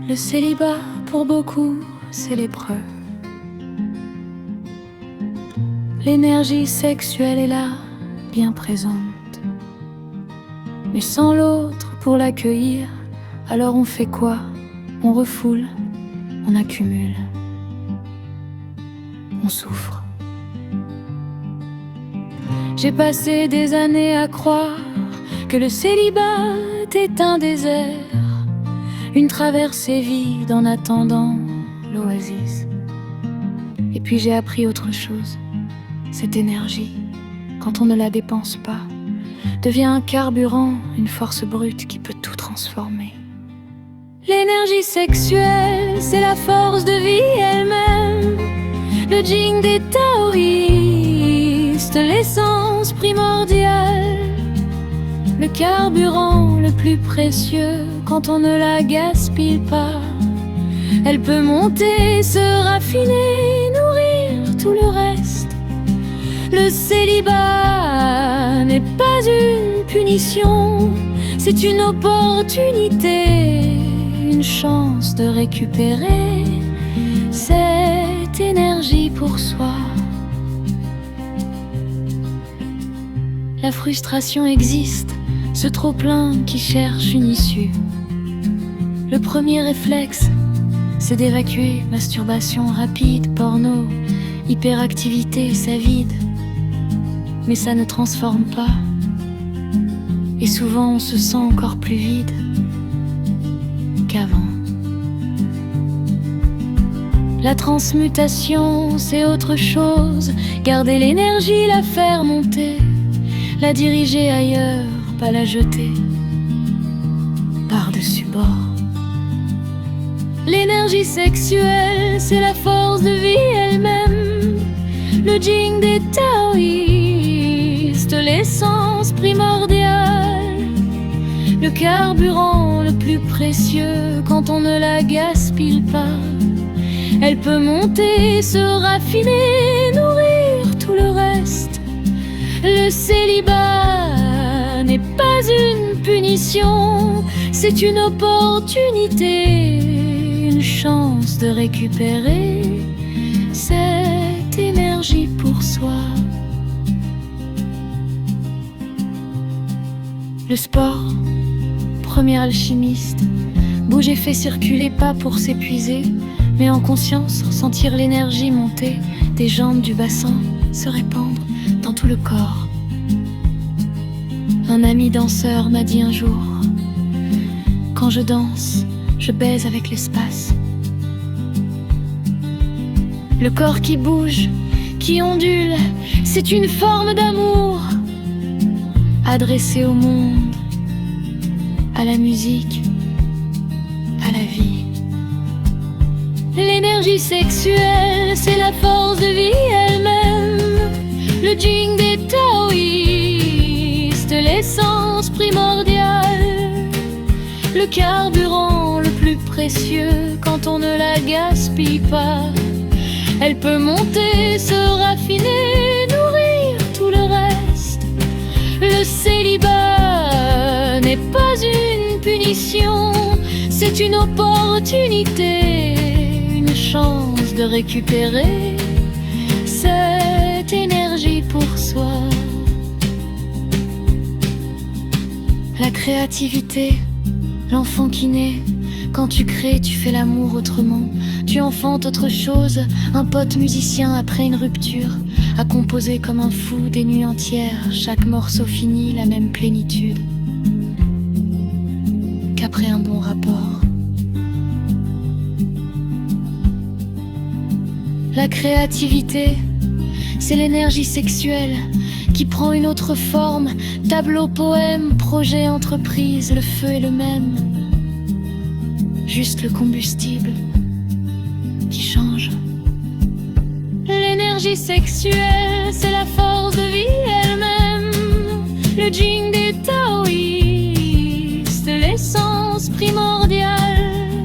Le célibat, pour beaucoup, c'est l'épreuve. L'énergie sexuelle est là, bien présente. Mais sans l'autre pour l'accueillir, alors on fait quoi? On refoule, on accumule, on souffre. J'ai passé des années à croire que le célibat est un désert, une traversée vide en attendant l'oasis. Et puis j'ai appris autre chose. Cette énergie, quand on ne la dépense pas, devient un carburant, une force brute qui peut tout transformer. L'énergie sexuelle, c'est la force de vie elle-même, le yin des taoïstes, l'essence primordiale, le carburant le plus précieux quand on ne la gaspille pas. Elle peut monter, se raffiner, nourrir tout le reste. Le célibat n'est pas une punition, c'est une opportunité, une chance de récupérer cette énergie pour soi. La frustration existe, ce trop-plein qui cherche une issue. Le premier réflexe, c'est d'évacuer. Masturbation rapide, porno, hyperactivité, ça vide. Mais ça ne transforme pas. Et souvent on se sent encore plus vide qu'avant. La transmutation, c'est autre chose. Garder l'énergie, la faire monter, la diriger ailleurs, pas la jeter par-dessus bord. L'énergie sexuelle, c'est la force de vie elle-même, le yin des taoïstes, l'essence primordiale, le carburant le plus précieux quand on ne la gaspille pas. Elle peut monter, se raffiner, nourrir tout le reste. Le célibat n'est pas une punition, c'est une opportunité, une chance de récupérer cette énergie pour soi. Le sport, premier alchimiste, bouger fait circuler, pas pour s'épuiser, mais en conscience, sentir l'énergie monter des jambes, du bassin, se répandre dans tout le corps. Un ami danseur m'a dit un jour: quand je danse, je baise avec l'espace. Le corps qui bouge, qui ondule, c'est une forme d'amour adressée au monde, à la musique, à la vie. L'énergie sexuelle, c'est la force de vie elle-même, le yin des taoïstes, l'essence primordiale, le carburant le plus précieux quand on ne la gaspille pas. Elle peut monter, se raffiner, nourrir tout le reste. Le célibat n'est pas une punition, c'est une opportunité, une chance de récupérer cette énergie pour soi. La créativité, l'enfant qui naît. Quand tu crées, tu fais l'amour autrement. Tu enfantes autre chose. Un pote musicien après une rupture a composé comme un fou des nuits entières. Chaque morceau fini, la même plénitude qu'après un bon rapport. La créativité, c'est l'énergie sexuelle qui prend une autre forme. Tableau, poème, projet, entreprise, le feu est le même. Juste le combustible qui change. L'énergie sexuelle, c'est la force de vie elle-même, le yin des taoïstes, l'essence primordiale,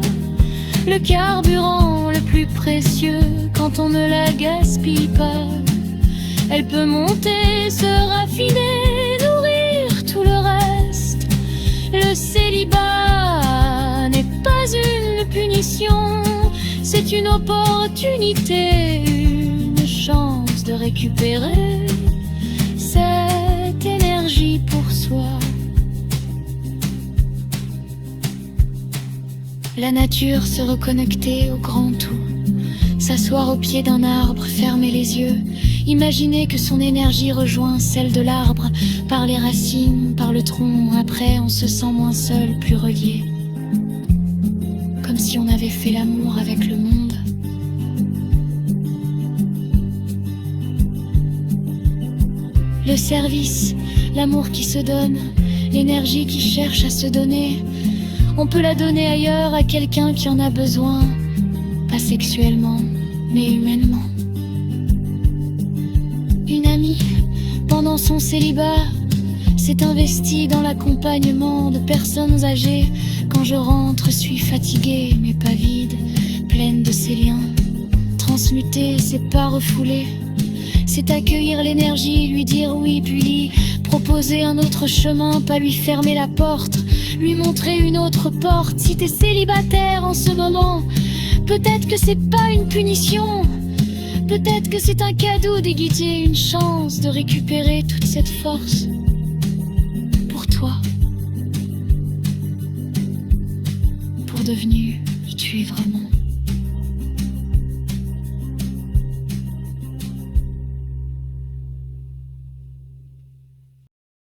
le carburant le plus précieux quand on ne la gaspille pas. Elle peut monter, se raffiner, nourrir tout le reste. Le célibat n'est pas une punition, opportunité, une chance de récupérer cette énergie pour soi. La nature se reconnecter au grand tout, s'asseoir au pied d'un arbre, fermer les yeux, imaginer que son énergie rejoint celle de l'arbre, par les racines, par le tronc. Après on se sent moins seul, plus relié, comme si on avait fait l'amour avec le monde. Le service, l'amour qui se donne, l'énergie qui cherche à se donner, on peut la donner ailleurs à quelqu'un qui en a besoin, pas sexuellement, mais humainement. Une amie, pendant son célibat, s'est investie dans l'accompagnement de personnes âgées. Quand je rentre, suis fatiguée, mais pas vide, pleine de ses liens. Transmuter, c'est pas refouler, c'est accueillir l'énergie, lui dire oui, puis lui proposer un autre chemin, pas lui fermer la porte, lui montrer une autre porte. Si t'es célibataire en ce moment, peut-être que c'est pas une punition, peut-être que c'est un cadeau déguisé, une chance de récupérer toute cette force pour toi, pour devenir qui tu es vraiment.